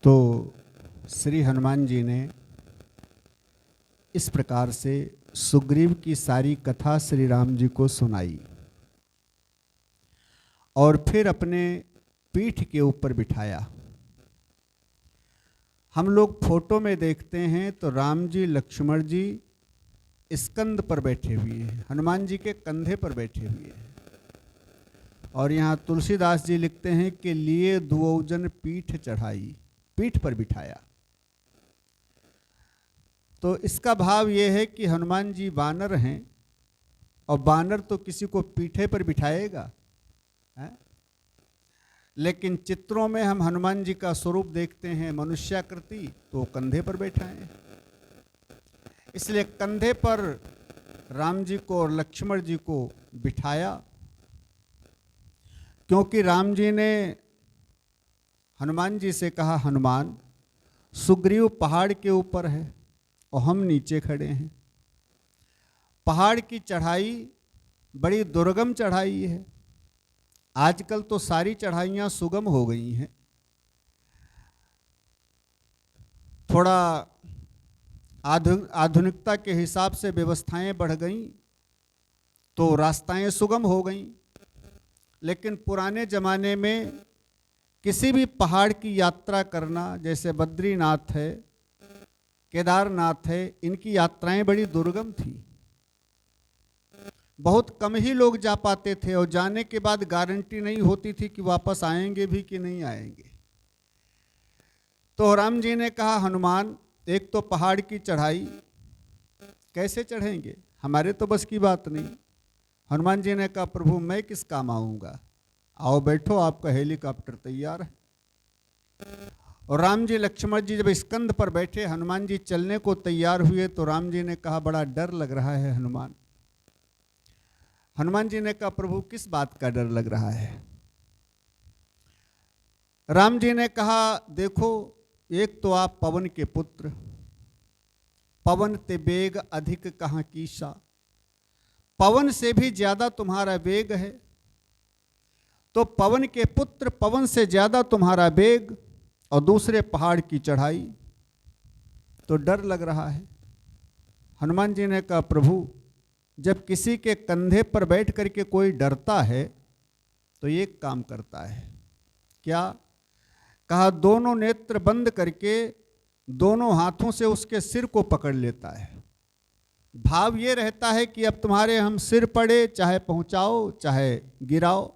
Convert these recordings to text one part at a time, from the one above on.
तो श्री हनुमान जी ने इस प्रकार से सुग्रीव की सारी कथा श्री राम जी को सुनाई और फिर अपने पीठ के ऊपर बिठाया। हम लोग फोटो में देखते हैं तो राम जी लक्ष्मण जी स्कंद पर बैठे हुए हैं, हनुमान जी के कंधे पर बैठे हुए हैं। और यहाँ तुलसीदास जी लिखते हैं कि लिए दुओजन पीठ चढ़ाई, पीठ पर बिठाया। तो इसका भाव ये है कि हनुमान जी वानर हैं और वानर तो किसी को पीठे पर बिठाएगा है? लेकिन चित्रों में हम हनुमान जी का स्वरूप देखते हैं मनुष्याकृति, तो कंधे पर बैठा है। इसलिए कंधे पर राम जी को और लक्ष्मण जी को बिठाया, क्योंकि राम जी ने हनुमान जी से कहा, हनुमान सुग्रीव पहाड़ के ऊपर है और हम नीचे खड़े हैं। पहाड़ की चढ़ाई बड़ी दुर्गम चढ़ाई है। आजकल तो सारी चढ़ाइयाँ सुगम हो गई हैं, थोड़ा आधुनिकता के हिसाब से व्यवस्थाएं बढ़ गईं तो रास्ताएं सुगम हो गईं। लेकिन पुराने ज़माने में किसी भी पहाड़ की यात्रा करना, जैसे बद्रीनाथ है, केदारनाथ है, इनकी यात्राएं बड़ी दुर्गम थी। बहुत कम ही लोग जा पाते थे और जाने के बाद गारंटी नहीं होती थी कि वापस आएंगे भी कि नहीं आएंगे। तो राम जी ने कहा, हनुमान एक तो पहाड़ की चढ़ाई कैसे चढ़ेंगे, हमारे तो बस की बात नहीं। हनुमान जी ने कहा, प्रभु मैं किस काम आऊँगा, आओ बैठो, आपका हेलीकॉप्टर तैयार है। और राम जी लक्ष्मण जी जब स्कंद पर बैठे, हनुमान जी चलने को तैयार हुए, तो राम जी ने कहा, बड़ा डर लग रहा है हनुमान। हनुमान जी ने कहा, प्रभु किस बात का डर लग रहा है। राम जी ने कहा, देखो एक तो आप पवन के पुत्र, पवन ते वेग अधिक कहाँ कीसा, पवन से भी ज्यादा तुम्हारा वेग है। तो पवन के पुत्र, पवन से ज्यादा तुम्हारा वेग और दूसरे पहाड़ की चढ़ाई, तो डर लग रहा है। हनुमान जी ने कहा, प्रभु जब किसी के कंधे पर बैठ करके कोई डरता है तो ये काम करता है। क्या कहा, दोनों नेत्र बंद करके दोनों हाथों से उसके सिर को पकड़ लेता है। भाव ये रहता है कि अब तुम्हारे हम सिर पड़े, चाहे पहुंचाओ चाहे गिराओ।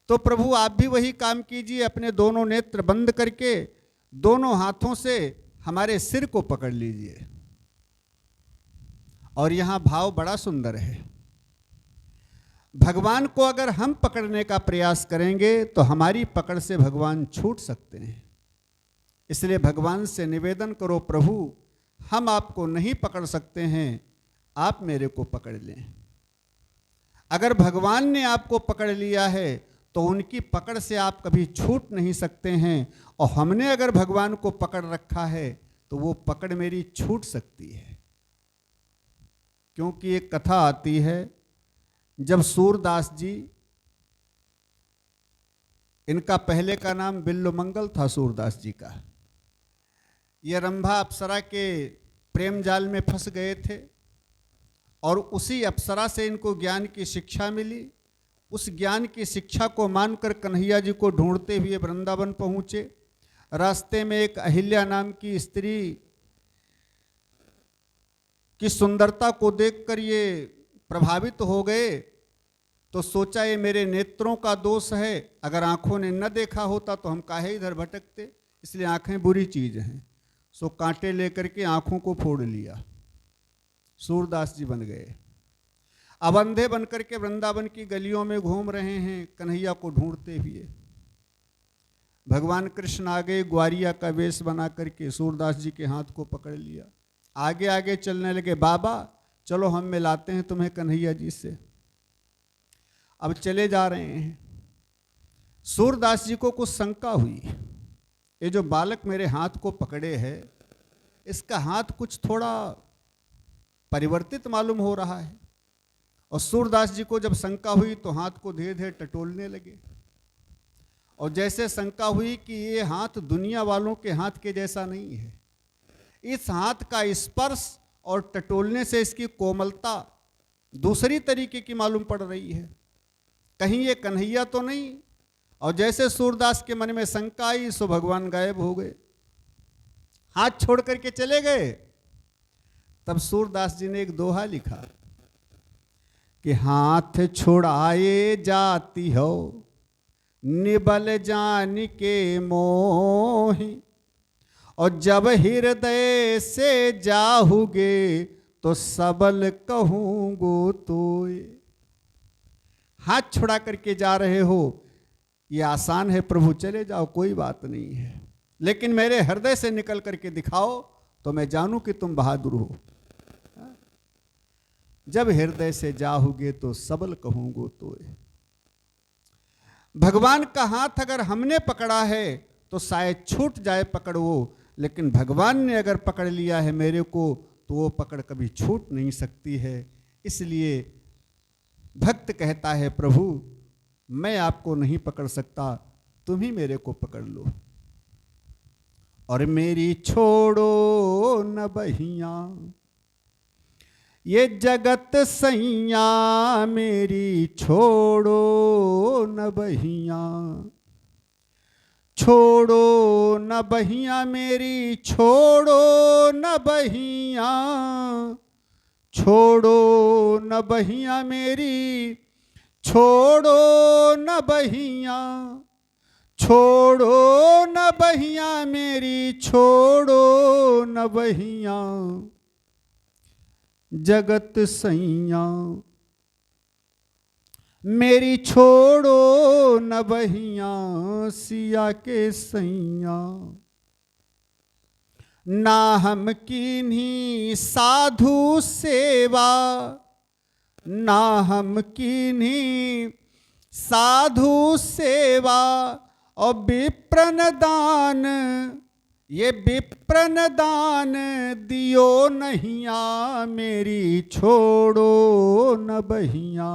तो प्रभु आप भी वही काम कीजिए, अपने दोनों नेत्र बंद करके दोनों हाथों से हमारे सिर को पकड़ लीजिए। और यहां भाव बड़ा सुंदर है। भगवान को अगर हम पकड़ने का प्रयास करेंगे तो हमारी पकड़ से भगवान छूट सकते हैं। इसलिए भगवान से निवेदन करो, प्रभु हम आपको नहीं पकड़ सकते हैं, आप मेरे को पकड़ लें। अगर भगवान ने आपको पकड़ लिया है तो उनकी पकड़ से आप कभी छूट नहीं सकते हैं, और हमने अगर भगवान को पकड़ रखा है तो वो पकड़ मेरी छूट सकती है। क्योंकि एक कथा आती है, जब सूरदास जी, इनका पहले का नाम बिल्वमंगल था सूरदास जी का, ये रंभा अप्सरा के प्रेम जाल में फंस गए थे और उसी अप्सरा से इनको ज्ञान की शिक्षा मिली। उस ज्ञान की शिक्षा को मानकर कन्हैया जी को ढूंढते हुए वृंदावन पहुंचे। रास्ते में एक अहिल्या नाम की स्त्री की सुंदरता को देखकर ये प्रभावित हो गए, तो सोचा ये मेरे नेत्रों का दोष है, अगर आंखों ने न देखा होता तो हम काहे इधर भटकते, इसलिए आंखें बुरी चीज हैं। सो कांटे लेकर के आंखों को फोड़ लिया, सूरदास जी बन गए। अब अंधे बनकर के वृंदावन की गलियों में घूम रहे हैं कन्हैया को ढूंढते हुए। भगवान कृष्ण आ गए, ग्वारिया का वेश बना करके सूरदास जी के हाथ को पकड़ लिया, आगे आगे चलने लगे। बाबा चलो हम मिलाते हैं तुम्हें कन्हैया जी से। अब चले जा रहे हैं, सूरदास जी को कुछ शंका हुई, ये जो बालक मेरे हाथ को पकड़े है, इसका हाथ कुछ थोड़ा परिवर्तित मालूम हो रहा है। और सूरदास जी को जब शंका हुई तो हाथ को धीरे धीरे टटोलने लगे। और जैसे शंका हुई कि ये हाथ दुनिया वालों के हाथ के जैसा नहीं है, इस हाथ का स्पर्श और टटोलने से इसकी कोमलता दूसरी तरीके की मालूम पड़ रही है, कहीं ये कन्हैया तो नहीं। और जैसे सूरदास के मन में शंका आई, सो भगवान गायब हो गए, हाथ छोड़ करके चले गए। तब सूरदास जी ने एक दोहा लिखा कि हाथ छुड़ाए जाती हो निबल जान के मोहि, और जब हृदय से जाहुगे तो सबल कहूंगो तोय। हाथ छुड़ा करके जा रहे हो, ये आसान है प्रभु, चले जाओ कोई बात नहीं है, लेकिन मेरे हृदय से निकल करके दिखाओ तो मैं जानूं कि तुम बहादुर हो। जब हृदय से जाओगे तो सबल कहूंगो तोय। भगवान का हाथ अगर हमने पकड़ा है तो शायद छूट जाए पकड़ वो, लेकिन भगवान ने अगर पकड़ लिया है मेरे को तो वो पकड़ कभी छूट नहीं सकती है। इसलिए भक्त कहता है, प्रभु मैं आपको नहीं पकड़ सकता, तुम ही मेरे को पकड़ लो। और मेरी छोड़ो न बहिया ये जगत सैया, मेरी छोड़ो न बहिया, छोड़ो न बहिया मेरी, छोड़ो न बहिया, छोड़ो न बहिया मेरी, छोड़ो न बहिया, छोड़ो न बहिया मेरी, छोड़ो न बहिया जगत सैया, मेरी छोड़ो न बहिया सिया के सैया। ना हम कीन्ही साधु सेवा, ना हम कीन्ही साधु सेवा, और विप्रन दान, ये विप्रन दान दियो नहिया, मेरी छोड़ो न बहिया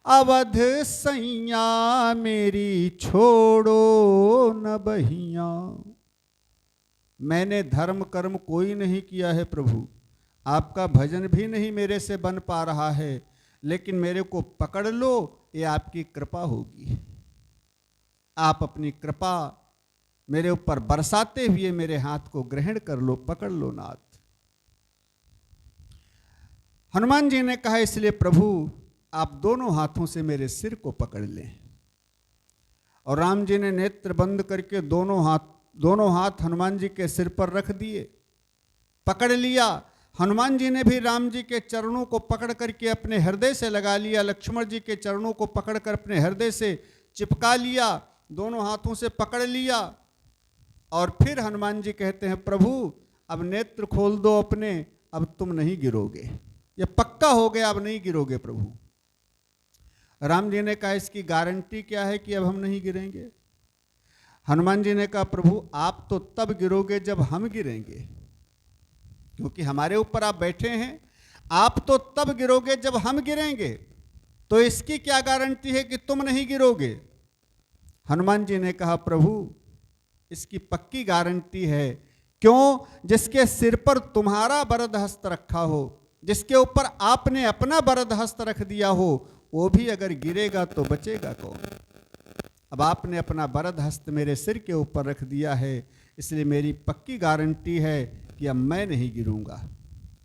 अवध सैया, मेरी छोड़ो न बहिया। मैंने धर्म कर्म कोई नहीं किया है प्रभु, आपका भजन भी नहीं मेरे से बन पा रहा है, लेकिन मेरे को पकड़ लो, ये आपकी कृपा होगी। आप अपनी कृपा मेरे ऊपर बरसाते हुए मेरे हाथ को ग्रहण कर लो, पकड़ लो नाथ। हनुमान जी ने कहा, इसलिए प्रभु आप दोनों हाथों से मेरे सिर को पकड़ लें। और राम जी ने नेत्र बंद करके दोनों हाथ हनुमान जी के सिर पर रख दिए, पकड़ लिया। हनुमान जी ने भी राम जी के चरणों को पकड़ करके अपने हृदय से लगा लिया, लक्ष्मण जी के चरणों को पकड़कर अपने हृदय से चिपका लिया, दोनों हाथों से पकड़ लिया। और फिर हनुमान जी कहते हैं, प्रभु अब नेत्र खोल दो अपने, अब तुम नहीं गिरोगे, ये पक्का हो गया, अब नहीं गिरोगे प्रभु। राम जी ने कहा, इसकी गारंटी क्या है कि अब हम नहीं गिरेंगे? हनुमान जी ने कहा, प्रभु आप तो तब गिरोगे जब हम गिरेंगे, क्योंकि हमारे ऊपर आप बैठे हैं, आप तो तब गिरोगे जब हम गिरेंगे, तो इसकी क्या गारंटी है कि तुम नहीं गिरोगे? हनुमान जी ने कहा, प्रभु इसकी पक्की गारंटी है, क्यों? जिसके सिर पर तुम्हारा वरद हस्त रखा हो, जिसके ऊपर आपने अपना वरद हस्त रख दिया हो, वो भी अगर गिरेगा तो बचेगा कौन? अब आपने अपना वरद हस्त मेरे सिर के ऊपर रख दिया है, इसलिए मेरी पक्की गारंटी है कि अब मैं नहीं गिरूंगा,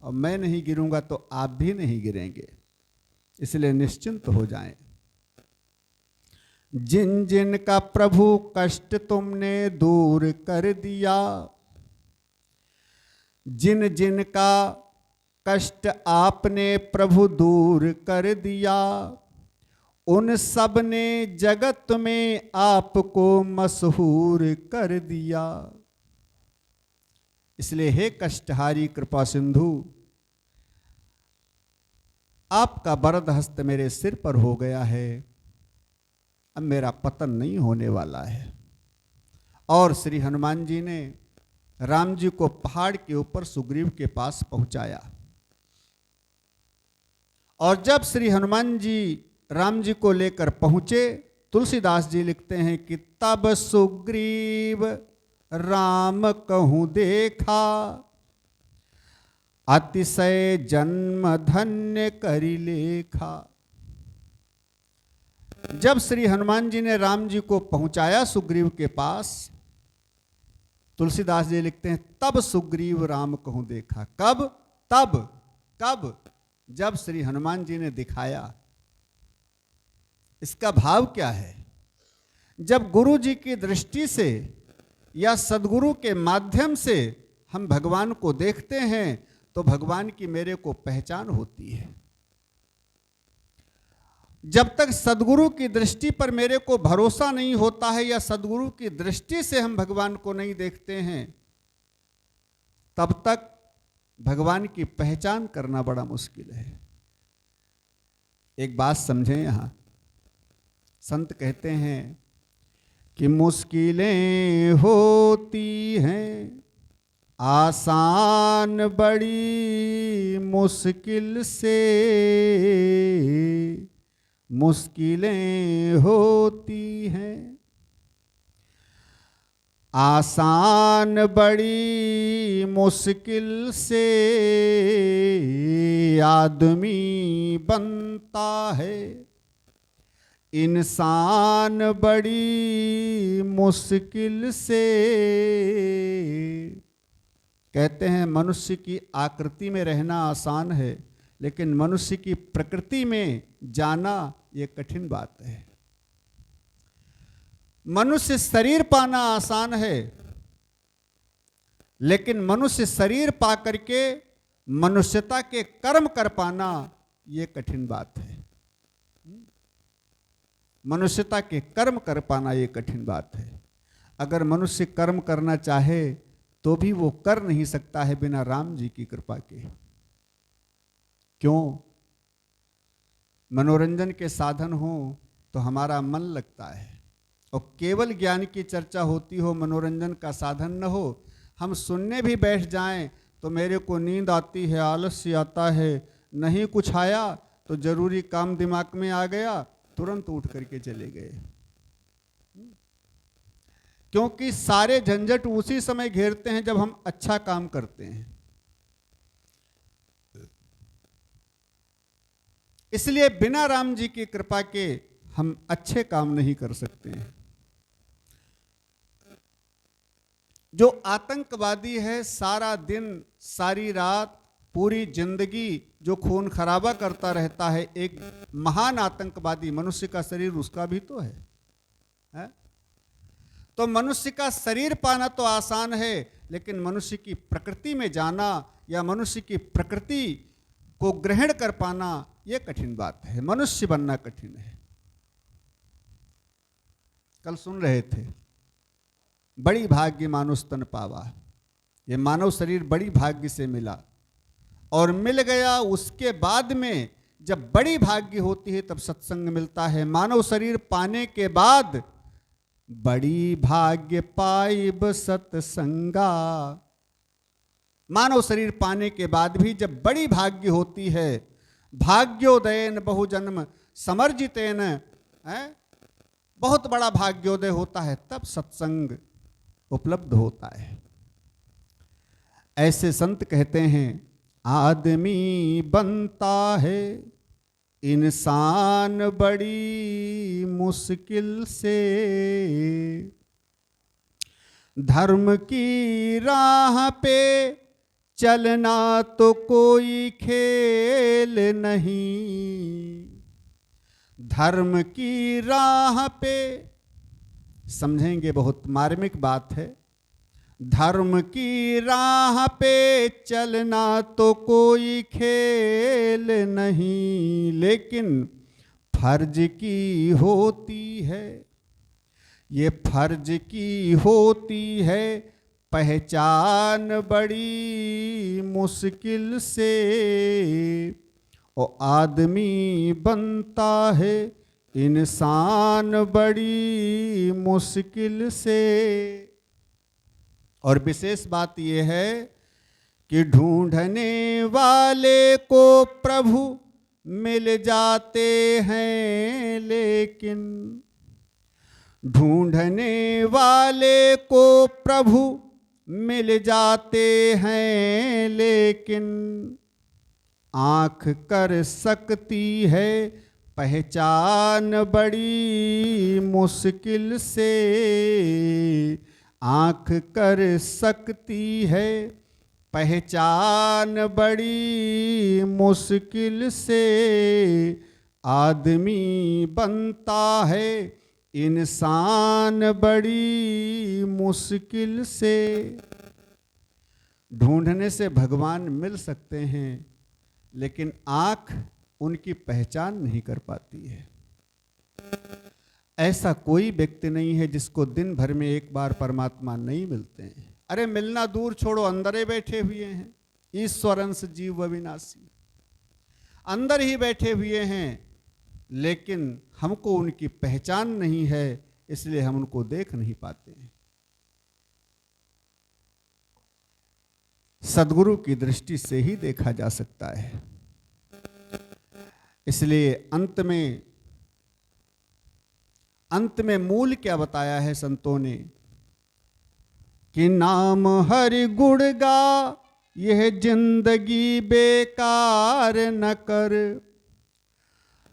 और मैं नहीं गिरूंगा तो आप भी नहीं गिरेंगे, इसलिए निश्चिंत हो जाएं। जिन जिन का प्रभु कष्ट तुमने दूर कर दिया, जिन जिन का कष्ट आपने प्रभु दूर कर दिया, उन सब ने जगत में आपको मशहूर कर दिया। इसलिए हे कष्टहारी कृपा सिंधु, आपका वरद हस्त मेरे सिर पर हो गया है, अब मेरा पतन नहीं होने वाला है। और श्री हनुमान जी ने राम जी को पहाड़ के ऊपर सुग्रीव के पास पहुंचाया। और जब श्री हनुमान जी राम जी को लेकर पहुंचे तुलसीदास जी लिखते हैं कि तब सुग्रीव राम कहूँ देखा, अतिशय जन्म धन्य करी लेखा। जब श्री हनुमान जी ने राम जी को पहुंचाया सुग्रीव के पास, तुलसीदास जी लिखते हैं तब सुग्रीव राम कहूँ देखा। कब? तब। कब? जब श्री हनुमान जी ने दिखाया। इसका भाव क्या है? जब गुरु जी की दृष्टि से या सदगुरु के माध्यम से हम भगवान को देखते हैं तो भगवान की मेरे को पहचान होती है। जब तक सदगुरु की दृष्टि पर मेरे को भरोसा नहीं होता है या सदगुरु की दृष्टि से हम भगवान को नहीं देखते हैं, तब तक भगवान की पहचान करना बड़ा मुश्किल है। एक बात समझें, यहां संत कहते हैं कि मुश्किलें होती हैं आसान बड़ी मुश्किल से, मुश्किलें होती हैं आसान बड़ी मुश्किल से, आदमी बनता है इंसान बड़ी मुश्किल से। कहते हैं मनुष्य की आकृति में रहना आसान है, लेकिन मनुष्य की प्रकृति में जाना ये कठिन बात है। मनुष्य शरीर पाना आसान है, लेकिन मनुष्य शरीर पा करके मनुष्यता के कर्म कर पाना ये कठिन बात है। मनुष्यता के कर्म कर पाना ये कठिन बात है। अगर मनुष्य कर्म करना चाहे तो भी वो कर नहीं सकता है बिना राम जी की कृपा के। क्यों? मनोरंजन के साधन हो तो हमारा मन लगता है, और केवल ज्ञान की चर्चा होती हो, मनोरंजन का साधन न हो, हम सुनने भी बैठ जाएं तो मेरे को नींद आती है, आलस्य आता है, नहीं कुछ आया तो जरूरी काम दिमाग में आ गया, तुरंत उठ करके चले गए। क्योंकि सारे झंझट उसी समय घेरते हैं जब हम अच्छा काम करते हैं। इसलिए बिना राम जी की कृपा के हम अच्छे काम नहीं कर सकते हैं। जो आतंकवादी है, सारा दिन सारी रात पूरी जिंदगी जो खून खराबा करता रहता है, एक महान आतंकवादी, मनुष्य का शरीर उसका भी तो है? तो मनुष्य का शरीर पाना तो आसान है, लेकिन मनुष्य की प्रकृति में जाना या मनुष्य की प्रकृति को ग्रहण कर पाना यह कठिन बात है। मनुष्य बनना कठिन है। कल सुन रहे थे, बड़ी भाग्य मानुष तन पावा। ये मानव शरीर बड़ी भाग्य से मिला, और मिल गया उसके बाद में जब बड़ी भाग्य होती है तब सत्संग मिलता है। मानव शरीर पाने के बाद बड़ी भाग्य पाइब सत्संगा। मानव शरीर पाने के बाद भी जब बड़ी भाग्य होती है, भाग्योदयन बहुजन्म समर्जितेन, बहुत बड़ा भाग्योदय होता है, तब सत्संग उपलब्ध होता है। ऐसे संत कहते हैं आदमी बनता है इंसान बड़ी मुश्किल से, धर्म की राह पे चलना तो कोई खेल नहीं। धर्म की राह पे, समझेंगे बहुत मार्मिक बात है, धर्म की राह पे चलना तो कोई खेल नहीं, लेकिन फर्ज की होती है, ये फर्ज की होती है पहचान बड़ी मुश्किल से, और आदमी बनता है इंसान बड़ी मुश्किल से। और विशेष बात यह है कि ढूंढने वाले को प्रभु मिल जाते हैं, लेकिन ढूंढने वाले को प्रभु मिल जाते हैं, लेकिन आंख कर सकती है पहचान बड़ी मुश्किल से। आंख कर सकती है पहचान बड़ी मुश्किल से। आदमी बनता है इंसान बड़ी मुश्किल से। ढूंढने से भगवान मिल सकते हैं, लेकिन आंख उनकी पहचान नहीं कर पाती है। ऐसा कोई व्यक्ति नहीं है जिसको दिन भर में एक बार परमात्मा नहीं मिलते हैं। अरे मिलना दूर छोड़ो, अंदर ही बैठे हुए हैं। ईश्वरंस जीव अविनाशी, अंदर ही बैठे हुए हैं, लेकिन हमको उनकी पहचान नहीं है, इसलिए हम उनको देख नहीं पाते हैं। सद्गुरु की दृष्टि से ही देखा जा सकता है। इसलिए अंत में मूल क्या बताया है संतों ने कि नाम हरि गुण गा, यह जिंदगी बेकार न कर।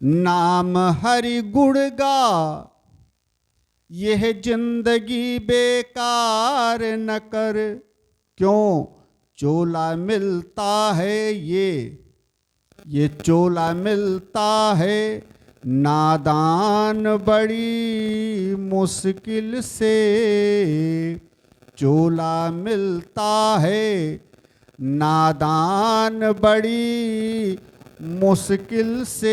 नाम हरि गुण गा, यह जिंदगी बेकार न कर। क्यों? चोला मिलता है ये चोला मिलता है नादान बड़ी मुश्किल से। चोला मिलता है नादान बड़ी मुश्किल से।